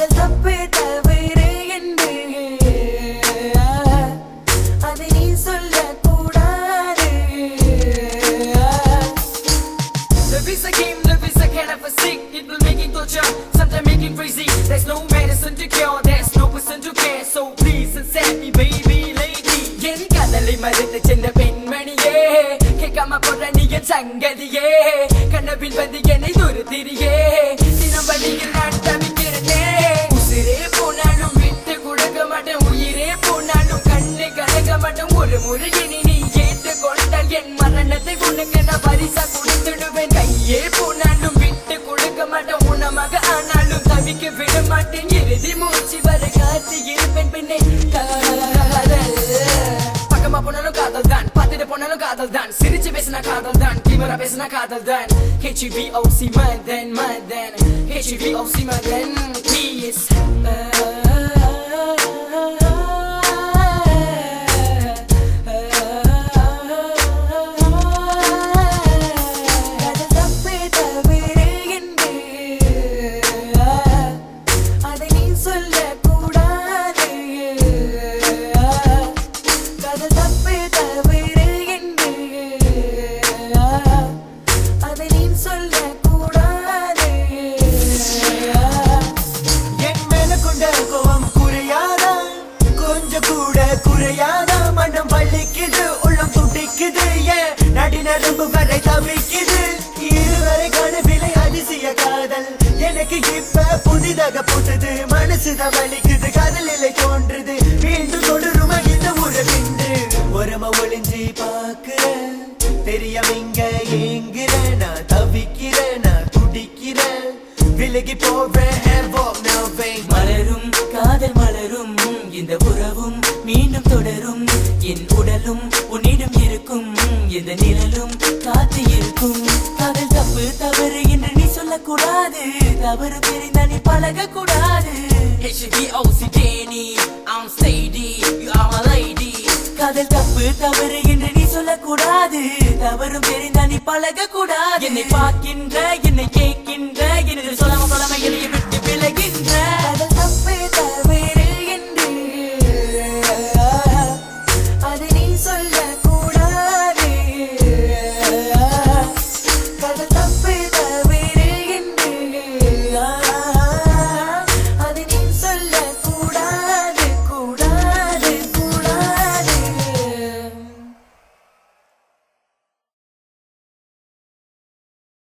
காதல் தப்பு தவறு என்று அதை நீ சொல்லக்கூடாது. Love is a game, love is a kind of a sick. It will make it torture, sometimes make it crazy. There's no medicine to cure, there's no person to care. So please accept me baby lady. என் காதலை மறைத்து சென்ற பெண்மணியே, கேட்காம போற நீ என் சங்கதியே, கனவில் வந்து என்னை துரத்திரியே, தினம் வழியில் நான் தவிக்கிறதே. உசிரே போனாலும் விட்டு கொடுக்க மாட்டேன், உயிரே போனாலும் கண்ணு கலக்க மாட்டேன். ஒரு முறை இனி நீ ஏற்று கொண்டால் என் மரணத்தை உனக்கு நான் பரிசா கொடுத்துடுவேன். கையே போனாலும் விட்டு கொடுக்க மாட்டேன், உணமாக ஆனாலும் தவிக்க விட மாட்டேன். இறுதி மூச்சு வர காத்து இருப்பேன் பெண்ணே காதல். பக்கமா போனாலும் காதல் தான், பார்த்துட்டு போனாலும் காதல் தான், சிரிச்சு பேசினா காதல் தான், தீவிர பேசினா காதல் தான். HVOC Madan Madan, HVOC Madan please. காதல் தப்பு தவறு என்று அதை நீ சொல்லக்கூடாது. காதல் தப்பு தவறு என்று அதை நீ சொல்லக்கூடாது. என் மேல கொண்ட கோவம் குறையாதா, கொஞ்சம் கூட குறையாதா? மனம் வலிக்குது, உள்ளம் துடிக்குது, ஏன் நடி நரம்பு வரை தவிக்குது. இருவரை கனவிலை அதிசய காதல் எனக்கு இப்ப புதிதாக போட்டது. மனசுதான் வலிக்குது, காதல் இல்லை தோன்றுது, மீண்டும் தொடருமா இந்த உறவின்று. உரம ஒளிஞ்சி பாக்குறேன், தெரியாம இங்க ஏங்குறேன், நான் தவிக்கிறேன், நான் துடிக்கிறேன், விலகி போவேன். மலரும் காதல் மலரும், இந்த உறவும் மீண்டும் தொடரும். என் உடலும் உன்னிடம் இருக்கும், இந்த நிழலும் காத்து இருக்கும். காதல் தப்பு தவறு என்று நீ சொல்லக்கூடாது, தவறு தெரிந்தா நீ பழக கூடாது. HVOC Danny, I'm steady, you are my lady. காதல் தப்பு தவறு என்று நீ சொல்லக்கூடாது, தவறும் தெரிந்தா நீ பழக கூடாது. என்னை பார்க்கின்ற என்னை